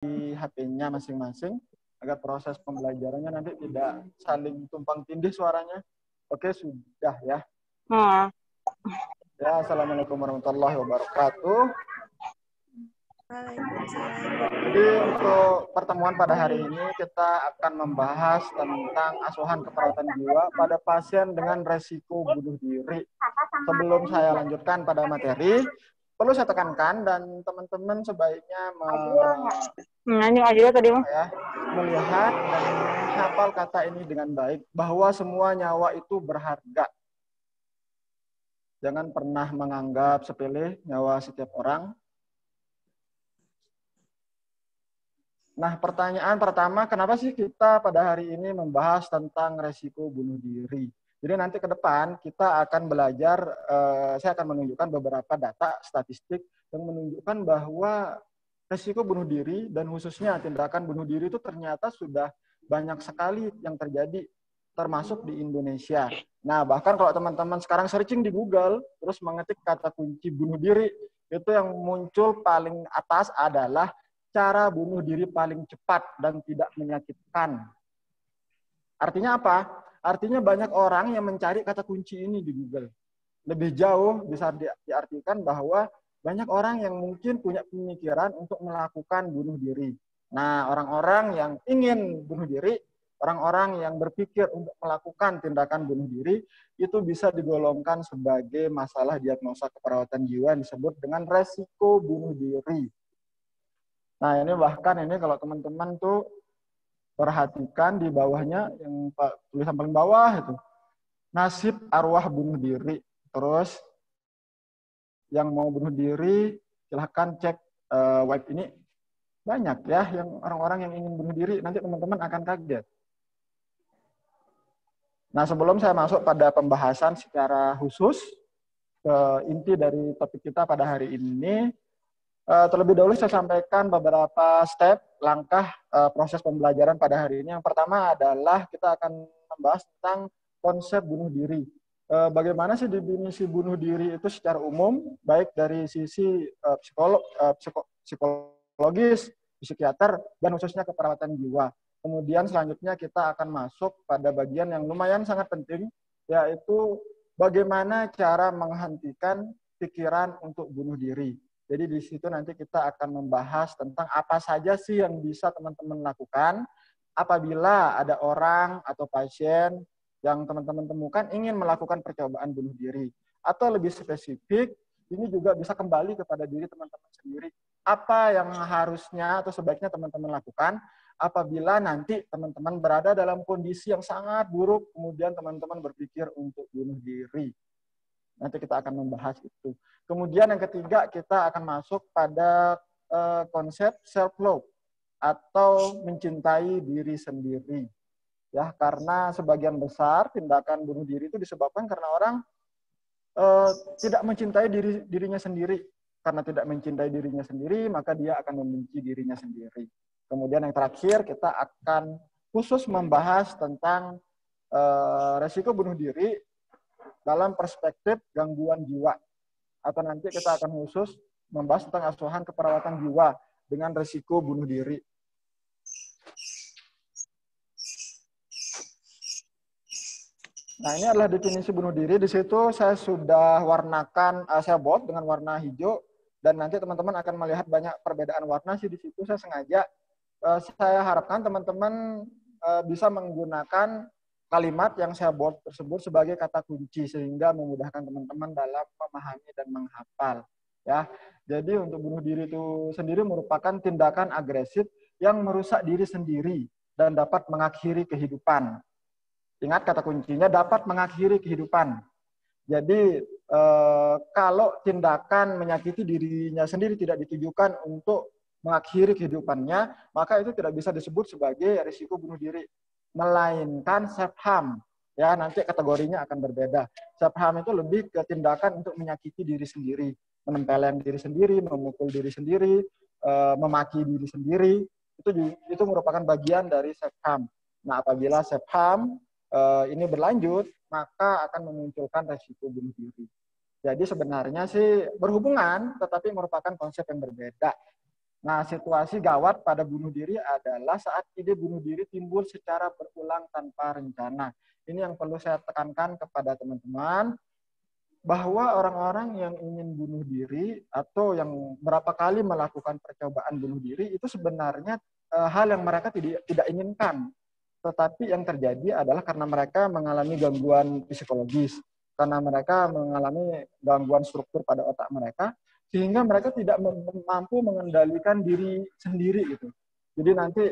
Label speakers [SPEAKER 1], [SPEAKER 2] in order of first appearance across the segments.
[SPEAKER 1] di HP-nya masing-masing agar proses pembelajarannya nanti tidak saling tumpang tindih suaranya. Oke, sudah ya. Ya, assalamualaikum warahmatullahi wabarakatuh. Jadi untuk pertemuan pada hari ini kita akan membahas tentang asuhan keperawatan jiwa pada pasien dengan resiko bunuh diri. Sebelum saya lanjutkan pada materi, perlu saya tekankan dan teman-teman sebaiknya melihat dan menghafal kata ini dengan baik, bahwa semua nyawa itu berharga. Jangan pernah menganggap sepele nyawa setiap orang. Nah, pertanyaan pertama, kenapa sih kita pada hari ini membahas tentang resiko bunuh diri? Jadi nanti ke depan kita akan belajar, saya akan menunjukkan beberapa data statistik yang menunjukkan bahwa resiko bunuh diri dan khususnya tindakan bunuh diri itu ternyata sudah banyak sekali yang terjadi, termasuk di Indonesia. Nah, bahkan kalau teman-teman sekarang searching di Google, terus mengetik kata kunci bunuh diri, itu yang muncul paling atas adalah cara bunuh diri paling cepat dan tidak menyakitkan. Artinya apa? Artinya banyak orang yang mencari kata kunci ini di Google. Lebih jauh bisa diartikan bahwa banyak orang yang mungkin punya pemikiran untuk melakukan bunuh diri. Nah, orang-orang yang ingin bunuh diri, orang-orang yang berpikir untuk melakukan tindakan bunuh diri, itu bisa digolongkan sebagai masalah diagnosa keperawatan jiwa yang disebut dengan resiko bunuh diri. Nah, ini bahkan ini kalau teman-teman tuh perhatikan di bawahnya, yang tulisan paling bawah itu, nasib arwah bunuh diri. Terus, yang mau bunuh diri, silahkan cek web ini. Banyak ya yang orang-orang yang ingin bunuh diri, nanti teman-teman akan kaget. Nah, sebelum saya masuk pada pembahasan secara khusus, ke inti dari topik kita pada hari ini, terlebih dahulu saya sampaikan beberapa step, langkah proses pembelajaran pada hari ini. Yang pertama adalah kita akan membahas tentang konsep bunuh diri. Bagaimana sih definisi bunuh diri itu secara umum, baik dari sisi psikologis, psikiater, dan khususnya keperawatan jiwa. Kemudian selanjutnya kita akan masuk pada bagian yang lumayan sangat penting, yaitu bagaimana cara menghentikan pikiran untuk bunuh diri. Jadi di situ nanti kita akan membahas tentang apa saja sih yang bisa teman-teman lakukan apabila ada orang atau pasien yang teman-teman temukan ingin melakukan percobaan bunuh diri. Atau lebih spesifik, ini juga bisa kembali kepada diri teman-teman sendiri. Apa yang harusnya atau sebaiknya teman-teman lakukan apabila nanti teman-teman berada dalam kondisi yang sangat buruk, kemudian teman-teman berpikir untuk bunuh diri. Nanti kita akan membahas itu. Kemudian yang ketiga, kita akan masuk pada konsep self-love atau mencintai diri sendiri. Ya, karena sebagian besar tindakan bunuh diri itu disebabkan karena orang tidak mencintai dirinya sendiri. Karena tidak mencintai dirinya sendiri, maka dia akan membenci dirinya sendiri. Kemudian yang terakhir, kita akan khusus membahas tentang resiko bunuh diri dalam perspektif gangguan jiwa. Atau nanti kita akan khusus membahas tentang asuhan keperawatan jiwa dengan resiko bunuh diri. Nah, ini adalah definisi bunuh diri. Di situ saya sudah warnakan, saya buat dengan warna hijau, dan nanti teman-teman akan melihat banyak perbedaan warna sih di situ. Saya sengaja, saya harapkan teman-teman bisa menggunakan kalimat yang saya buat tersebut sebagai kata kunci sehingga memudahkan teman-teman dalam memahami dan menghafal. Ya, jadi untuk bunuh diri itu sendiri merupakan tindakan agresif yang merusak diri sendiri dan dapat mengakhiri kehidupan. Ingat kata kuncinya, dapat mengakhiri kehidupan. Jadi kalau tindakan menyakiti dirinya sendiri tidak ditujukan untuk mengakhiri kehidupannya, maka itu tidak bisa disebut sebagai risiko bunuh diri, melainkan self-harm. Ya, nanti kategorinya akan berbeda. Self-harm itu lebih ke tindakan untuk menyakiti diri sendiri, menempeleng diri sendiri, memukul diri sendiri, memaki diri sendiri. Itu merupakan bagian dari self-harm. Nah, apabila self-harm ini berlanjut, maka akan memunculkan resiko bunuh diri. Jadi sebenarnya sih berhubungan, tetapi merupakan konsep yang berbeda. Nah, situasi gawat pada bunuh diri adalah saat ide bunuh diri timbul secara berulang tanpa rencana. Ini yang perlu saya tekankan kepada teman-teman, bahwa orang-orang yang ingin bunuh diri atau yang berapa kali melakukan percobaan bunuh diri itu sebenarnya hal yang mereka tidak inginkan. Tetapi yang terjadi adalah karena mereka mengalami gangguan psikologis, karena mereka mengalami gangguan struktur pada otak mereka, sehingga mereka tidak mampu mengendalikan diri sendiri gitu. Jadi nanti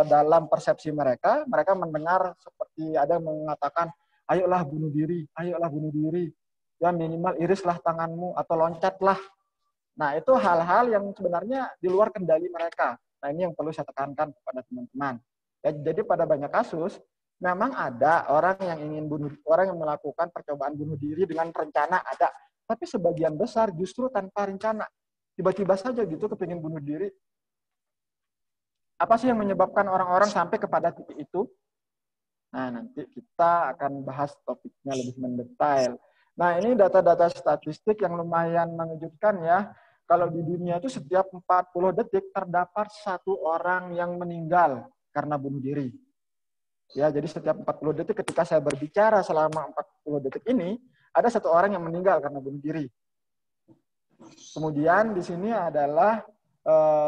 [SPEAKER 1] dalam persepsi mereka, mereka mendengar seperti ada yang mengatakan, ayolah bunuh diri, ayolah bunuh diri, ya minimal irislah tanganmu atau loncatlah. Nah itu hal-hal yang sebenarnya di luar kendali mereka. Nah ini yang perlu saya tekankan kepada teman-teman. Ya, jadi pada banyak kasus memang ada orang yang ingin orang yang melakukan percobaan bunuh diri dengan rencana ada, tapi sebagian besar justru tanpa rencana. Tiba-tiba saja gitu kepingin bunuh diri. Apa sih yang menyebabkan orang-orang sampai kepada titik itu? Nah, nanti kita akan bahas topiknya lebih mendetail. Nah, ini data-data statistik yang lumayan mengejutkan ya. Kalau di dunia itu setiap 40 detik terdapat satu orang yang meninggal karena bunuh diri. Ya, jadi setiap 40 detik ketika saya berbicara selama 40 detik ini, ada satu orang yang meninggal karena bunuh diri. Kemudian di sini adalah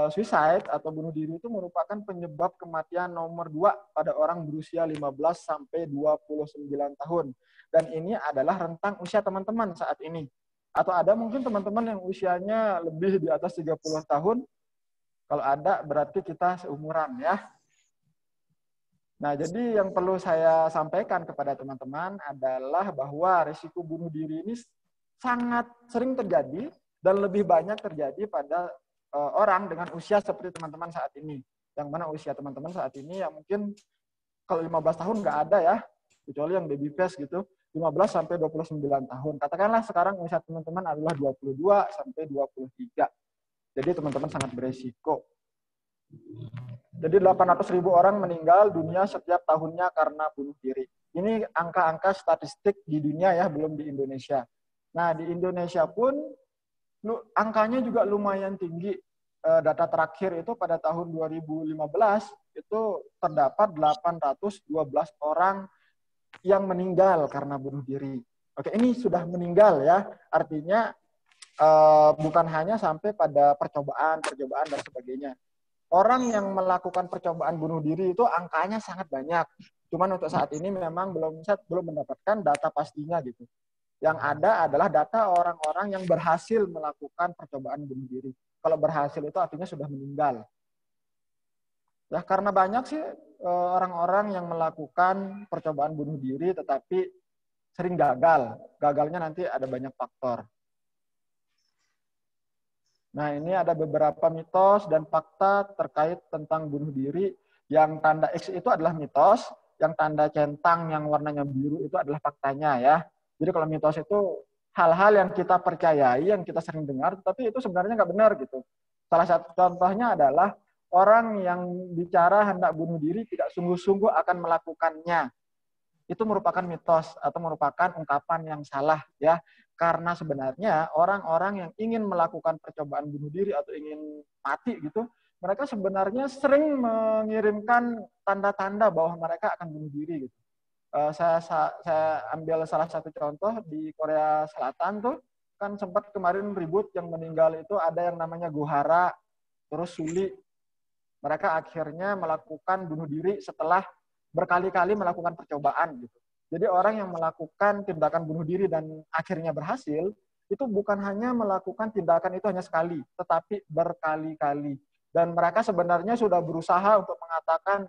[SPEAKER 1] suicide atau bunuh diri itu merupakan penyebab kematian nomor 2 pada orang berusia 15 sampai 29 tahun. Dan ini adalah rentang usia teman-teman saat ini. Atau ada mungkin teman-teman yang usianya lebih di atas 30 tahun. Kalau ada berarti kita seumuran ya. Nah, jadi yang perlu saya sampaikan kepada teman-teman adalah bahwa risiko bunuh diri ini sangat sering terjadi dan lebih banyak terjadi pada orang dengan usia seperti teman-teman saat ini. Yang mana usia teman-teman saat ini yang mungkin kalau 15 tahun nggak ada ya, kecuali yang baby face gitu, 15 sampai 29 tahun. Katakanlah sekarang usia teman-teman adalah 22 sampai 23. Jadi teman-teman sangat beresiko. Jadi 800.000 orang meninggal dunia setiap tahunnya karena bunuh diri. Ini angka-angka statistik di dunia ya, belum di Indonesia. Nah, di Indonesia pun angkanya juga lumayan tinggi. Data terakhir itu pada tahun 2015 itu terdapat 812 orang yang meninggal karena bunuh diri. Oke, ini sudah meninggal ya. Artinya bukan hanya sampai pada percobaan dan sebagainya. Orang yang melakukan percobaan bunuh diri itu angkanya sangat banyak. Cuman untuk saat ini memang belum mendapatkan data pastinya gitu. Yang ada adalah data orang-orang yang berhasil melakukan percobaan bunuh diri. Kalau berhasil itu artinya sudah meninggal. Ya karena banyak sih orang-orang yang melakukan percobaan bunuh diri tetapi sering gagal. Gagalnya nanti ada banyak faktor. Nah, ini ada beberapa mitos dan fakta terkait tentang bunuh diri. Yang tanda X itu adalah mitos, yang tanda centang yang warnanya biru itu adalah faktanya ya. Jadi kalau mitos itu hal-hal yang kita percayai, yang kita sering dengar, tapi itu sebenarnya nggak benar gitu. Salah satu contohnya adalah orang yang bicara hendak bunuh diri tidak sungguh-sungguh akan melakukannya. Itu merupakan mitos atau merupakan ungkapan yang salah ya. Karena sebenarnya orang-orang yang ingin melakukan percobaan bunuh diri atau ingin mati gitu, mereka sebenarnya sering mengirimkan tanda-tanda bahwa mereka akan bunuh diri gitu. Saya ambil salah satu contoh di Korea Selatan tuh, kan sempat kemarin ribut yang meninggal itu ada yang namanya Gohara, terus Suli. Mereka akhirnya melakukan bunuh diri setelah berkali-kali melakukan percobaan gitu. Jadi orang yang melakukan tindakan bunuh diri dan akhirnya berhasil, itu bukan hanya melakukan tindakan itu hanya sekali, tetapi berkali-kali. Dan mereka sebenarnya sudah berusaha untuk mengatakan,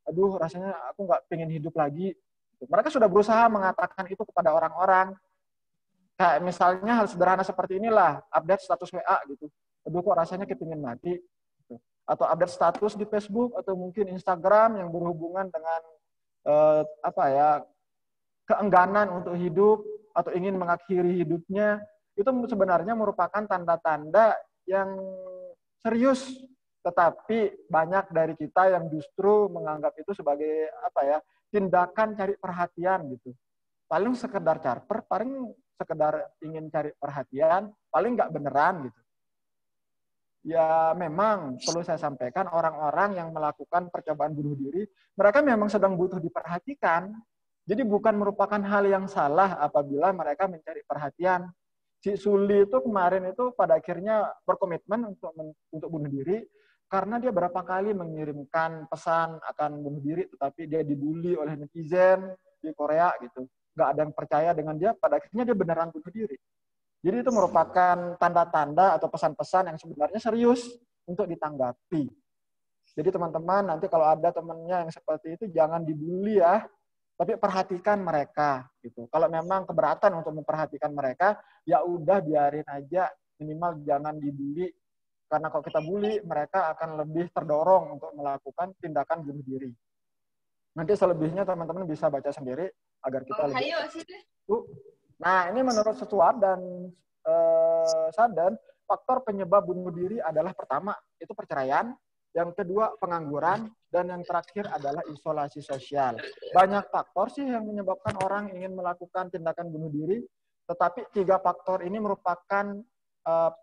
[SPEAKER 1] aduh rasanya aku nggak pengen hidup lagi. Mereka sudah berusaha mengatakan itu kepada orang-orang. Kayak misalnya hal sederhana seperti inilah, update status WA gitu. Aduh kok rasanya kepingin mati. Atau update status di Facebook atau mungkin Instagram yang berhubungan dengan keengganan untuk hidup atau ingin mengakhiri hidupnya, itu sebenarnya merupakan tanda-tanda yang serius, tetapi banyak dari kita yang justru menganggap itu sebagai tindakan cari perhatian gitu. Paling sekedar caper, paling sekedar ingin cari perhatian, paling nggak beneran gitu. ya memang perlu saya sampaikan orang-orang yang melakukan percobaan bunuh diri, mereka memang sedang butuh diperhatikan. Jadi bukan merupakan hal yang salah apabila mereka mencari perhatian. Si Suli itu kemarin itu pada akhirnya berkomitmen untuk bunuh diri karena dia berapa kali mengirimkan pesan akan bunuh diri, tetapi dia dibully oleh netizen di Korea gitu. Nggak ada yang percaya dengan dia, pada akhirnya dia beneran bunuh diri. Jadi itu merupakan tanda-tanda atau pesan-pesan yang sebenarnya serius untuk ditanggapi. Jadi teman-teman nanti kalau ada temannya yang seperti itu jangan dibully ya, tapi perhatikan mereka gitu. Kalau memang keberatan untuk memperhatikan mereka, ya udah biarin aja, minimal jangan dibully. Karena kalau kita bully, mereka akan lebih terdorong untuk melakukan tindakan bunuh diri. Nanti selebihnya teman-teman bisa baca sendiri agar kita lebih. Nah, ini menurut Sesuat dan Saden, faktor penyebab bunuh diri adalah pertama, itu perceraian, yang kedua pengangguran, dan yang terakhir adalah isolasi sosial. Banyak faktor sih yang menyebabkan orang ingin melakukan tindakan bunuh diri, tetapi 3 faktor ini merupakan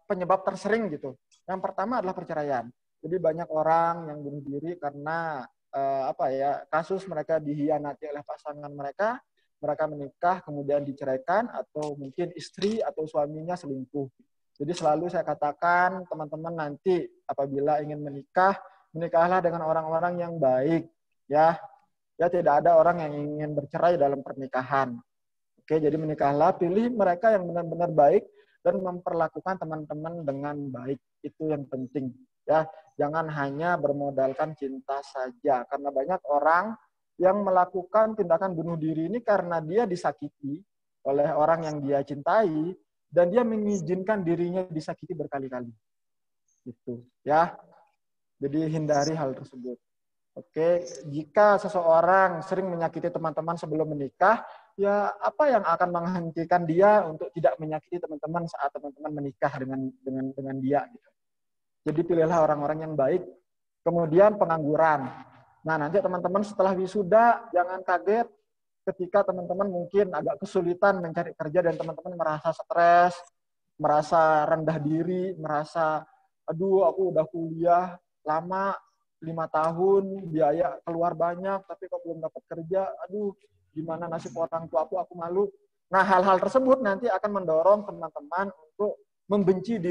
[SPEAKER 1] penyebab tersering gitu. Yang pertama adalah perceraian. Jadi banyak orang yang bunuh diri karena kasus mereka dihianati oleh pasangan mereka, mereka menikah kemudian diceraikan, atau mungkin istri atau suaminya selingkuh. Jadi selalu saya katakan teman-teman nanti apabila ingin menikah, menikahlah dengan orang-orang yang baik, ya. Ya tidak ada orang yang ingin bercerai dalam pernikahan. Oke, jadi menikahlah, pilih mereka yang benar-benar baik dan memperlakukan teman-teman dengan baik. Itu yang penting, ya. Jangan hanya bermodalkan cinta saja, karena banyak orang yang melakukan tindakan bunuh diri ini karena dia disakiti oleh orang yang dia cintai dan dia mengizinkan dirinya disakiti berkali-kali. Gitu, ya. Jadi hindari hal tersebut. Oke, jika seseorang sering menyakiti teman-teman sebelum menikah, ya apa yang akan menghentikan dia untuk tidak menyakiti teman-teman saat teman-teman menikah dengan dia gitu. Jadi pilihlah orang-orang yang baik. Kemudian pengangguran. Nah, nanti teman-teman setelah wisuda jangan kaget ketika teman-teman mungkin agak kesulitan mencari kerja dan teman-teman merasa stres, merasa rendah diri, merasa aduh aku udah kuliah lama 5 tahun, biaya keluar banyak, tapi kok belum dapat kerja, aduh, gimana nasib orang tua aku malu. Nah, hal-hal tersebut nanti akan mendorong teman-teman untuk membenci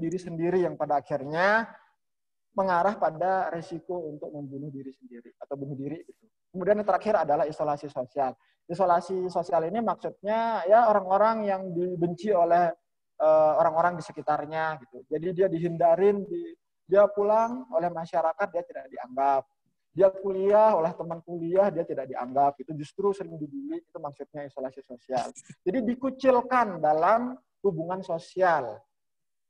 [SPEAKER 1] diri sendiri yang pada akhirnya mengarah pada resiko untuk membunuh diri sendiri atau bunuh diri. Gitu. Kemudian yang terakhir adalah isolasi sosial. Isolasi sosial ini maksudnya ya orang-orang yang dibenci oleh orang-orang di sekitarnya. Gitu. Jadi dia dihindarin, dia pulang oleh masyarakat, dia tidak dianggap. Dia kuliah oleh teman kuliah, dia tidak dianggap. Itu justru sering dibully, itu maksudnya isolasi sosial. Jadi dikucilkan dalam hubungan sosial.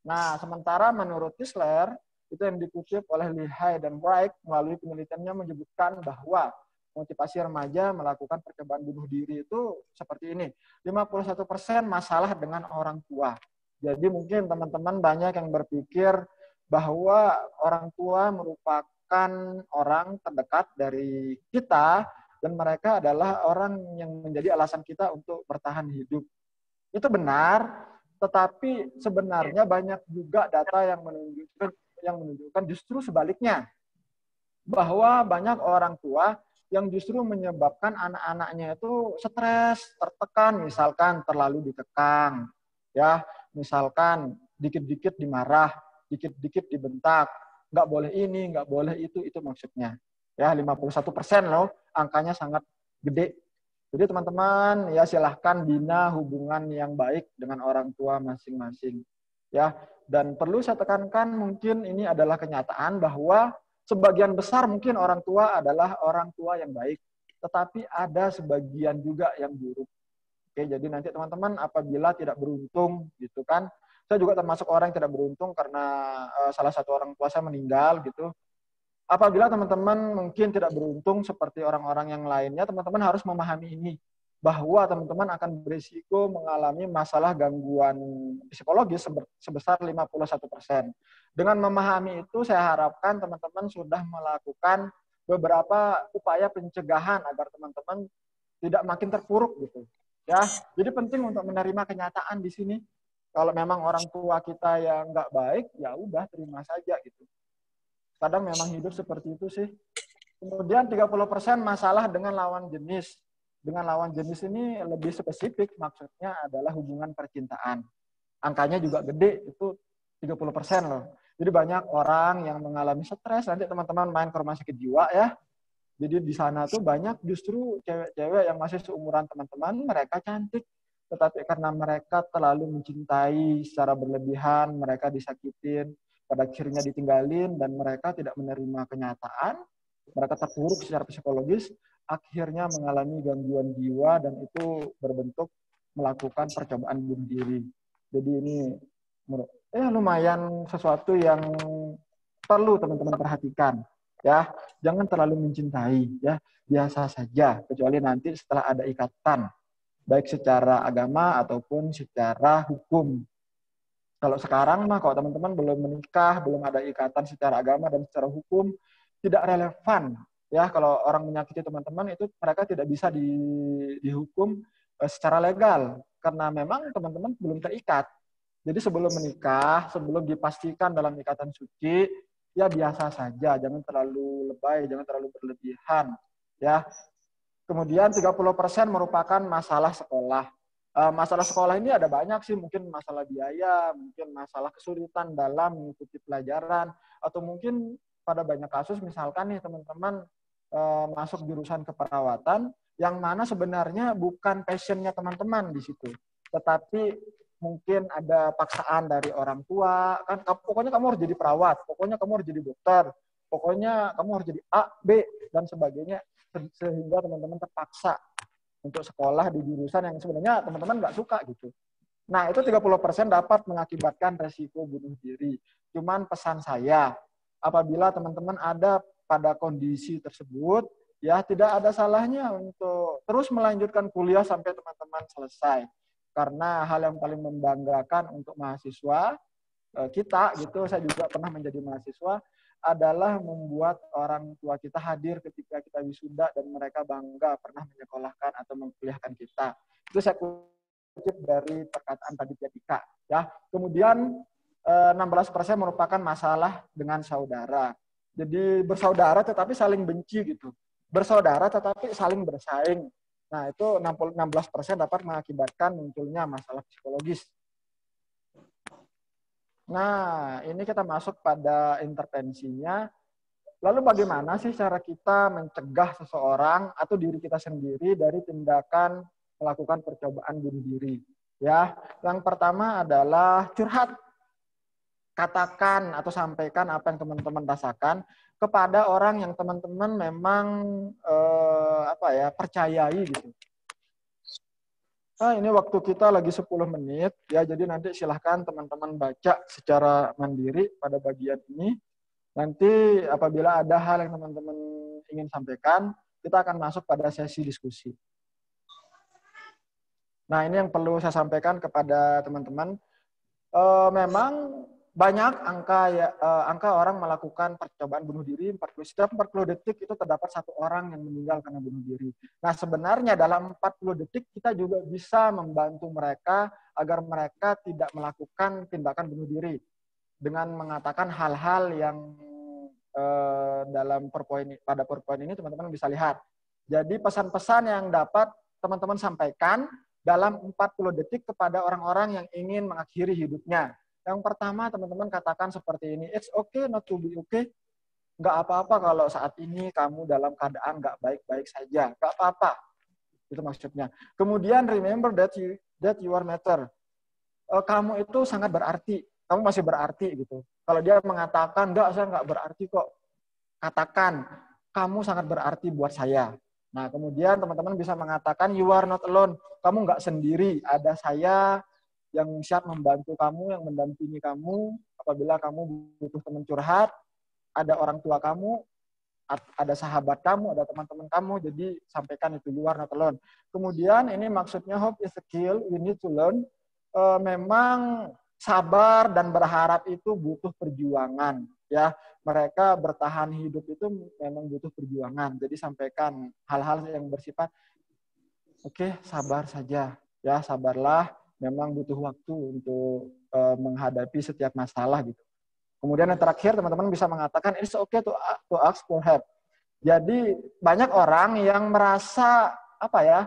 [SPEAKER 1] Nah, sementara menurut Tisler, itu yang dikutip oleh Lehigh dan Wright melalui penelitiannya menyebutkan bahwa motivasi remaja melakukan percobaan bunuh diri itu seperti ini. 51% masalah dengan orang tua. Jadi mungkin teman-teman banyak yang berpikir bahwa orang tua merupakan orang terdekat dari kita dan mereka adalah orang yang menjadi alasan kita untuk bertahan hidup. Itu benar, tetapi sebenarnya banyak juga data yang menunjukkan justru sebaliknya. Bahwa banyak orang tua yang justru menyebabkan anak-anaknya itu stres, tertekan, misalkan terlalu dikekang, ya, misalkan dikit-dikit dimarah, dikit-dikit dibentak, nggak boleh ini, nggak boleh itu maksudnya. Ya, 51% loh, angkanya sangat gede. Jadi teman-teman ya silahkan bina hubungan yang baik dengan orang tua masing-masing. Ya, dan perlu saya tekankan mungkin ini adalah kenyataan bahwa sebagian besar mungkin orang tua adalah orang tua yang baik, tetapi ada sebagian juga yang buruk. Oke, jadi nanti teman-teman apabila tidak beruntung gitu kan, saya juga termasuk orang yang tidak beruntung karena salah satu orang tua saya meninggal gitu. Apabila teman-teman mungkin tidak beruntung seperti orang-orang yang lainnya, teman-teman harus memahami ini bahwa teman-teman akan berisiko mengalami masalah gangguan psikologis sebesar 51%. Dengan memahami itu, saya harapkan teman-teman sudah melakukan beberapa upaya pencegahan agar teman-teman tidak makin terpuruk gitu. Ya, jadi penting untuk menerima kenyataan di sini Kalau memang orang tua kita yang nggak baik, ya udah terima saja gitu. Kadang memang hidup seperti itu sih. Kemudian 30% masalah dengan lawan jenis. Dengan lawan jenis ini lebih spesifik, maksudnya adalah hubungan percintaan. Angkanya juga gede, itu 30% loh. Jadi banyak orang yang mengalami stres, nanti teman-teman main ke rumah sakit jiwa ya. Jadi di sana tuh banyak justru cewek-cewek yang masih seumuran teman-teman, mereka cantik. Tetapi karena mereka terlalu mencintai secara berlebihan, mereka disakitin, pada akhirnya ditinggalin, dan mereka tidak menerima kenyataan, mereka terpuruk secara psikologis, akhirnya mengalami gangguan jiwa, dan itu berbentuk melakukan percobaan bunuh diri. Jadi ini lumayan sesuatu yang perlu teman-teman perhatikan. Ya, jangan terlalu mencintai, ya, biasa saja, kecuali nanti setelah ada ikatan, baik secara agama ataupun secara hukum. Kalau sekarang mah, kalau teman-teman belum menikah, belum ada ikatan secara agama dan secara hukum, tidak relevan. Ya, kalau orang menyakiti teman-teman itu mereka tidak bisa dihukum secara legal, karena memang teman-teman belum terikat. Jadi sebelum menikah, sebelum dipastikan dalam ikatan suci, ya biasa saja, jangan terlalu lebay, jangan terlalu berlebihan. Ya. Kemudian 30% merupakan masalah sekolah. Masalah sekolah ini ada banyak sih, mungkin masalah biaya, mungkin masalah kesulitan dalam mengikuti pelajaran, atau mungkin pada banyak kasus misalkan nih teman-teman masuk jurusan keperawatan, yang mana sebenarnya bukan passionnya teman-teman di situ, tetapi mungkin ada paksaan dari orang tua, kan pokoknya kamu harus jadi perawat, pokoknya kamu harus jadi dokter, pokoknya kamu harus jadi A, B, dan sebagainya, sehingga teman-teman terpaksa untuk sekolah di jurusan yang sebenarnya teman-teman nggak suka gitu. Nah, itu 30% dapat mengakibatkan resiko bunuh diri. Cuman pesan saya, apabila teman-teman ada pada kondisi tersebut, ya tidak ada salahnya untuk terus melanjutkan kuliah sampai teman-teman selesai. Karena hal yang paling membanggakan untuk mahasiswa kita gitu, saya juga pernah menjadi mahasiswa, adalah membuat orang tua kita hadir ketika kita wisuda dan mereka bangga pernah menyekolahkan atau mengkuliahkan kita. Itu saya kutip dari perkataan tadi Tika. Ya. Kemudian 16% merupakan masalah dengan saudara. Jadi bersaudara tetapi saling benci gitu. Bersaudara tetapi saling bersaing. Nah, itu 16% dapat mengakibatkan munculnya masalah psikologis. Nah, ini kita masuk pada intervensinya. Lalu bagaimana sih cara kita mencegah seseorang atau diri kita sendiri dari tindakan melakukan percobaan bunuh diri? Ya, yang pertama adalah curhat. Katakan atau sampaikan apa yang teman-teman rasakan kepada orang yang teman-teman memang percayai gitu. Nah, ini waktu kita lagi 10 menit, ya, jadi nanti silahkan teman-teman baca secara mandiri pada bagian ini. Nanti apabila ada hal yang teman-teman ingin sampaikan, kita akan masuk pada sesi diskusi. Nah, ini yang perlu saya sampaikan kepada teman-teman. Memang banyak angka orang melakukan percobaan bunuh diri, setiap 40 detik itu terdapat satu orang yang meninggal karena bunuh diri. Nah, sebenarnya dalam 40 detik kita juga bisa membantu mereka agar mereka tidak melakukan tindakan bunuh diri dengan mengatakan hal-hal yang pada PowerPoint ini teman-teman bisa lihat. Jadi pesan-pesan yang dapat teman-teman sampaikan dalam 40 detik kepada orang-orang yang ingin mengakhiri hidupnya. Yang pertama, teman-teman katakan seperti ini, it's okay not to be okay. Nggak apa-apa kalau saat ini kamu dalam keadaan nggak baik-baik saja. Nggak apa-apa. Itu maksudnya. Kemudian, remember that you are matter. Kamu itu sangat berarti. Kamu masih berarti gitu. Kalau dia mengatakan, nggak, saya nggak berarti kok. Katakan, kamu sangat berarti buat saya. Nah, kemudian teman-teman bisa mengatakan, you are not alone. Kamu nggak sendiri. Ada saya yang siap membantu kamu, yang mendampingi kamu apabila kamu butuh teman curhat, ada orang tua kamu, ada sahabat kamu, ada teman-teman kamu, jadi sampaikan itu, you are not alone. Kemudian ini maksudnya hope is a skill, we need to learn. Memang sabar dan berharap itu butuh perjuangan, ya. Mereka bertahan hidup itu memang butuh perjuangan. Jadi sampaikan hal-hal yang bersifat, oke, sabar saja, ya, sabarlah. memang butuh waktu untuk menghadapi setiap masalah gitu. Kemudian yang terakhir, teman-teman bisa mengatakan it's okay to ask for help. Jadi banyak orang yang merasa apa ya,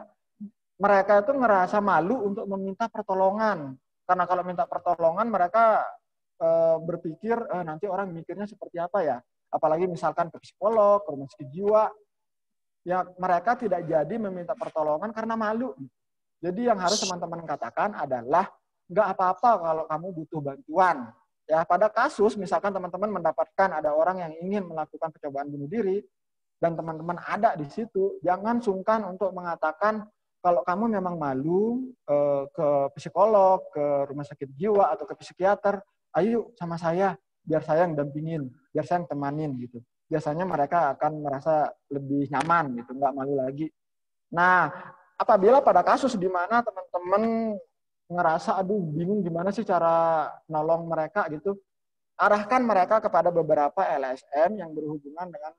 [SPEAKER 1] mereka itu ngerasa malu untuk meminta pertolongan. Karena kalau minta pertolongan mereka berpikir nanti orang mikirnya seperti apa ya. Apalagi misalkan ke psikolog, ke rumah sakit jiwa, ya mereka tidak jadi meminta pertolongan karena malu. Jadi yang harus teman-teman katakan adalah nggak apa-apa kalau kamu butuh bantuan. Ya, pada kasus misalkan teman-teman mendapatkan ada orang yang ingin melakukan percobaan bunuh diri dan teman-teman ada di situ, jangan sungkan untuk mengatakan kalau kamu memang malu ke psikolog, ke rumah sakit jiwa atau ke psikiater, ayo sama saya, biar saya yang dampingin, biar saya yang temanin gitu. Biasanya mereka akan merasa lebih nyaman gitu, nggak malu lagi. Nah, apabila pada kasus di mana teman-teman ngerasa aduh bingung gimana sih cara nolong mereka gitu, arahkan mereka kepada beberapa LSM yang berhubungan dengan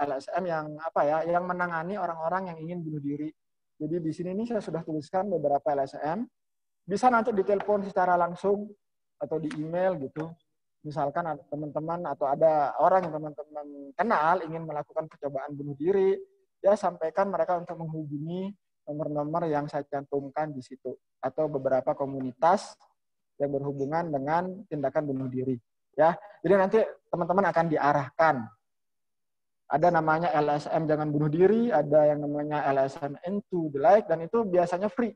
[SPEAKER 1] LSM yang apa ya, yang menangani orang-orang yang ingin bunuh diri. Jadi di sini ini saya sudah tuliskan beberapa LSM. Bisa nanti ditelepon secara langsung atau di email gitu. Misalkan ada teman-teman atau ada orang yang teman-teman kenal ingin melakukan percobaan bunuh diri, ya sampaikan mereka untuk menghubungi nomor-nomor yang saya cantumkan di situ atau beberapa komunitas yang berhubungan dengan tindakan bunuh diri. Ya, jadi nanti teman-teman akan diarahkan. Ada namanya LSM jangan bunuh diri, ada yang namanya LSM Into the Like, dan itu biasanya free,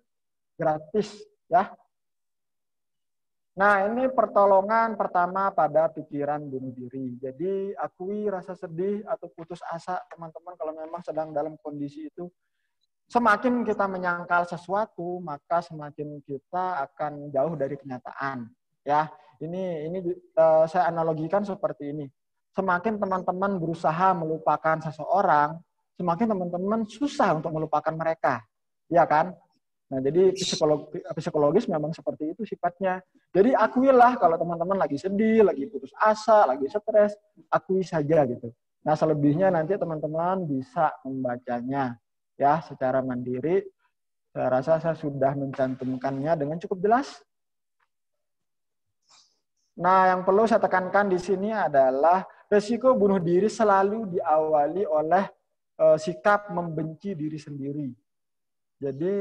[SPEAKER 1] gratis, ya. Nah, ini pertolongan pertama pada pikiran bunuh diri. Jadi, akui rasa sedih atau putus asa teman-teman kalau memang sedang dalam kondisi itu. Semakin kita menyangkal sesuatu, maka semakin kita akan jauh dari kenyataan. Ya, ini saya analogikan seperti ini. Semakin teman-teman berusaha melupakan seseorang, semakin teman-teman susah untuk melupakan mereka. Ya kan? Nah, jadi psikologis memang seperti itu sifatnya. Jadi akuilah kalau teman-teman lagi sedih, lagi putus asa, lagi stres, akui saja gitu. Nah, selebihnya nanti teman-teman bisa membacanya ya secara mandiri. Saya rasa saya sudah mencantumkannya dengan cukup jelas. Nah, yang perlu saya tekankan di sini adalah resiko bunuh diri selalu diawali oleh sikap membenci diri sendiri. Jadi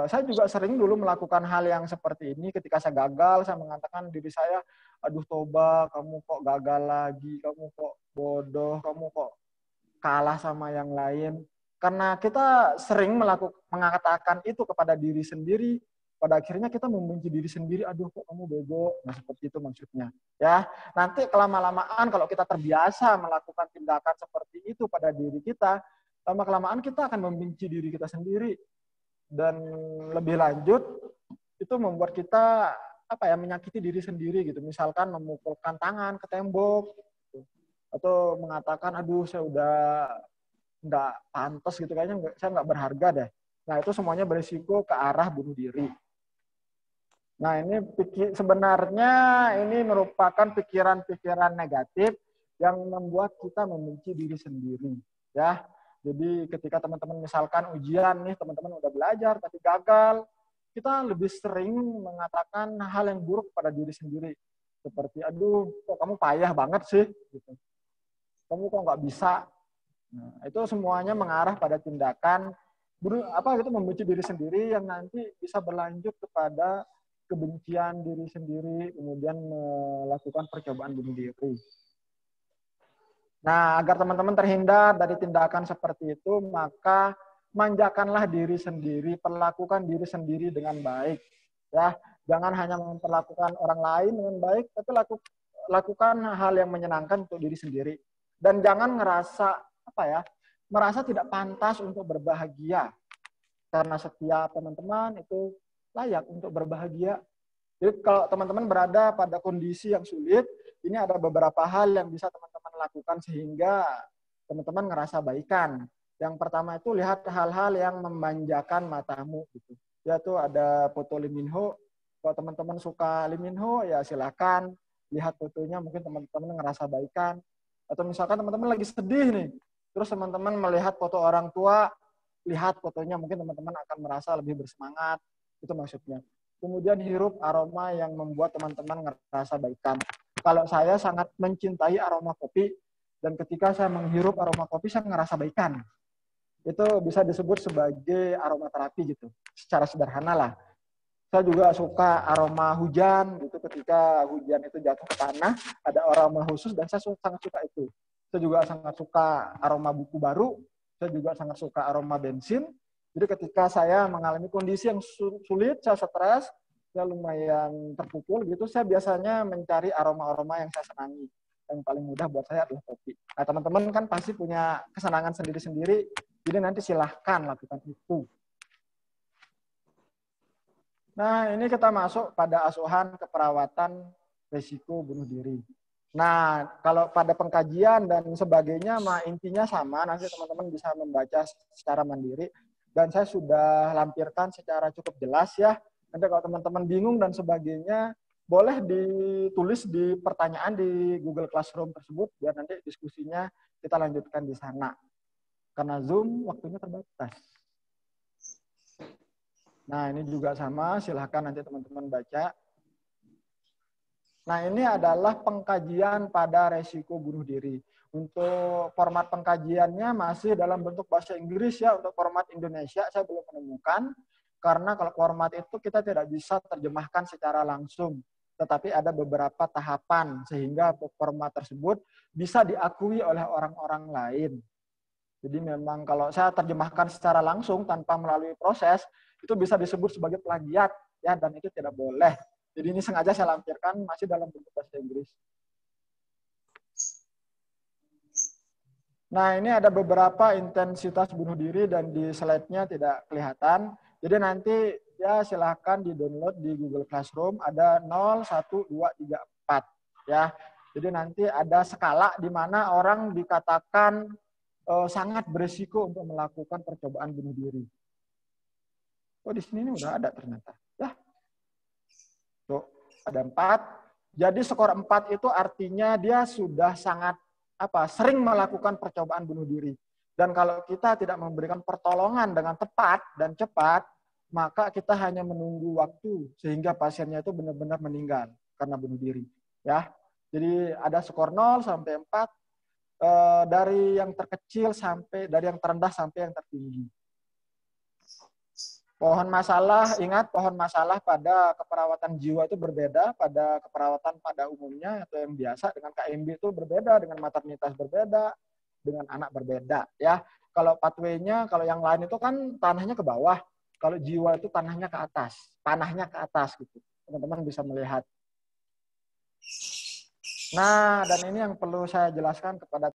[SPEAKER 1] saya juga sering dulu melakukan hal yang seperti ini. Ketika saya gagal, saya mengatakan diri saya, aduh Toba, kamu kok gagal lagi, kamu kok bodoh, kamu kok kalah sama yang lain. Karena kita sering mengatakan itu kepada diri sendiri, pada akhirnya kita membenci diri sendiri, aduh kok kamu bego. Nah, seperti itu maksudnya. Ya, nanti kelama-lamaan kalau kita terbiasa melakukan tindakan seperti itu pada diri kita, lama-kelamaan kita akan membenci diri kita sendiri. Dan lebih lanjut, itu membuat kita menyakiti diri sendiri gitu. Misalkan memukulkan tangan ke tembok, gitu. Atau mengatakan, aduh saya udah nggak pantas gitu, kayaknya saya nggak berharga deh. Nah, itu semuanya berisiko ke arah bunuh diri. Nah, ini sebenarnya ini merupakan pikiran-pikiran negatif yang membuat kita membenci diri sendiri. Ya, jadi ketika teman-teman misalkan ujian nih, teman-teman udah belajar tapi gagal, kita lebih sering mengatakan hal yang buruk pada diri sendiri. Seperti, aduh, kok kamu payah banget sih? Gitu. Kamu kok nggak bisa? Nah, itu semuanya mengarah pada tindakan membenci diri sendiri yang nanti bisa berlanjut kepada kebencian diri sendiri, kemudian melakukan percobaan bunuh diri. Nah, agar teman-teman terhindar dari tindakan seperti itu, maka manjakanlah diri sendiri, perlakukan diri sendiri dengan baik. Ya, jangan hanya memperlakukan orang lain dengan baik, tapi lakukan hal yang menyenangkan untuk diri sendiri. Dan jangan merasa tidak pantas untuk berbahagia. Karena setiap teman-teman itu layak untuk berbahagia. Jadi kalau teman-teman berada pada kondisi yang sulit, ini ada beberapa hal yang bisa teman-teman lakukan sehingga teman-teman ngerasa baikan. Yang pertama itu lihat hal-hal yang memanjakan matamu gitu. Yaitu ada foto Lee Min Ho. Kalau teman-teman suka Lee Min Ho, ya silakan lihat fotonya, mungkin teman-teman ngerasa baikan. Atau misalkan teman-teman lagi sedih nih, terus teman-teman melihat foto orang tua, lihat fotonya, mungkin teman-teman akan merasa lebih bersemangat. Itu maksudnya. Kemudian hirup aroma yang membuat teman-teman ngerasa baikan. Kalau saya sangat mencintai aroma kopi, dan ketika saya menghirup aroma kopi, saya ngerasa baikan. Itu bisa disebut sebagai aromaterapi gitu. Secara sederhana lah. Saya juga suka aroma hujan gitu, ketika hujan itu jatuh ke tanah, ada aroma khusus dan saya sangat suka itu. Saya juga sangat suka aroma buku baru, saya juga sangat suka aroma bensin. Jadi ketika saya mengalami kondisi yang sulit, saya stres, saya lumayan terpukul gitu, saya biasanya mencari aroma-aroma yang saya senangi. Yang paling mudah buat saya adalah kopi. Nah, teman-teman kan pasti punya kesenangan sendiri-sendiri, jadi nanti silahkan lakukan itu. Nah, ini kita masuk pada asuhan keperawatan risiko bunuh diri. Nah, kalau pada pengkajian dan sebagainya, intinya sama, nanti teman-teman bisa membaca secara mandiri. Dan saya sudah lampirkan secara cukup jelas ya. Nanti kalau teman-teman bingung dan sebagainya, boleh ditulis di pertanyaan di Google Classroom tersebut, biar nanti diskusinya kita lanjutkan di sana. Karena Zoom waktunya terbatas. Nah, ini juga sama, silahkan nanti teman-teman baca. Nah, ini adalah pengkajian pada resiko bunuh diri. Untuk format pengkajiannya masih dalam bentuk bahasa Inggris ya, untuk format Indonesia saya belum menemukan, karena kalau format itu kita tidak bisa terjemahkan secara langsung, tetapi ada beberapa tahapan, sehingga format tersebut bisa diakui oleh orang-orang lain. Jadi memang kalau saya terjemahkan secara langsung tanpa melalui proses, itu bisa disebut sebagai plagiat, ya, dan itu tidak boleh. Jadi ini sengaja saya lampirkan masih dalam bentuk bahasa Inggris. Nah, ini ada beberapa intensitas bunuh diri dan di slide-nya tidak kelihatan. Jadi nanti ya silahkan di-download di Google Classroom, ada 0, 1, 2, 3, 4. Ya. Jadi nanti ada skala di mana orang dikatakan sangat berisiko untuk melakukan percobaan bunuh diri. Oh, di sini ini udah ada ternyata. Ya. Tuh, ada 4. Jadi skor 4 itu artinya dia sudah sangat sering melakukan percobaan bunuh diri. Dan kalau kita tidak memberikan pertolongan dengan tepat dan cepat, maka kita hanya menunggu waktu sehingga pasiennya itu benar-benar meninggal karena bunuh diri. Ya. Jadi ada skor 0 sampai 4. Dari yang terkecil dari yang terendah sampai yang tertinggi. Pohon masalah, ingat pohon masalah pada keperawatan jiwa itu berbeda, pada keperawatan pada umumnya atau yang biasa dengan KMB itu berbeda, dengan maternitas berbeda, dengan anak berbeda. Ya, kalau pathway-nya, kalau yang lain itu kan tanahnya ke bawah, kalau jiwa itu tanahnya ke atas, gitu. Teman-teman bisa melihat. Nah, dan ini yang perlu saya jelaskan kepada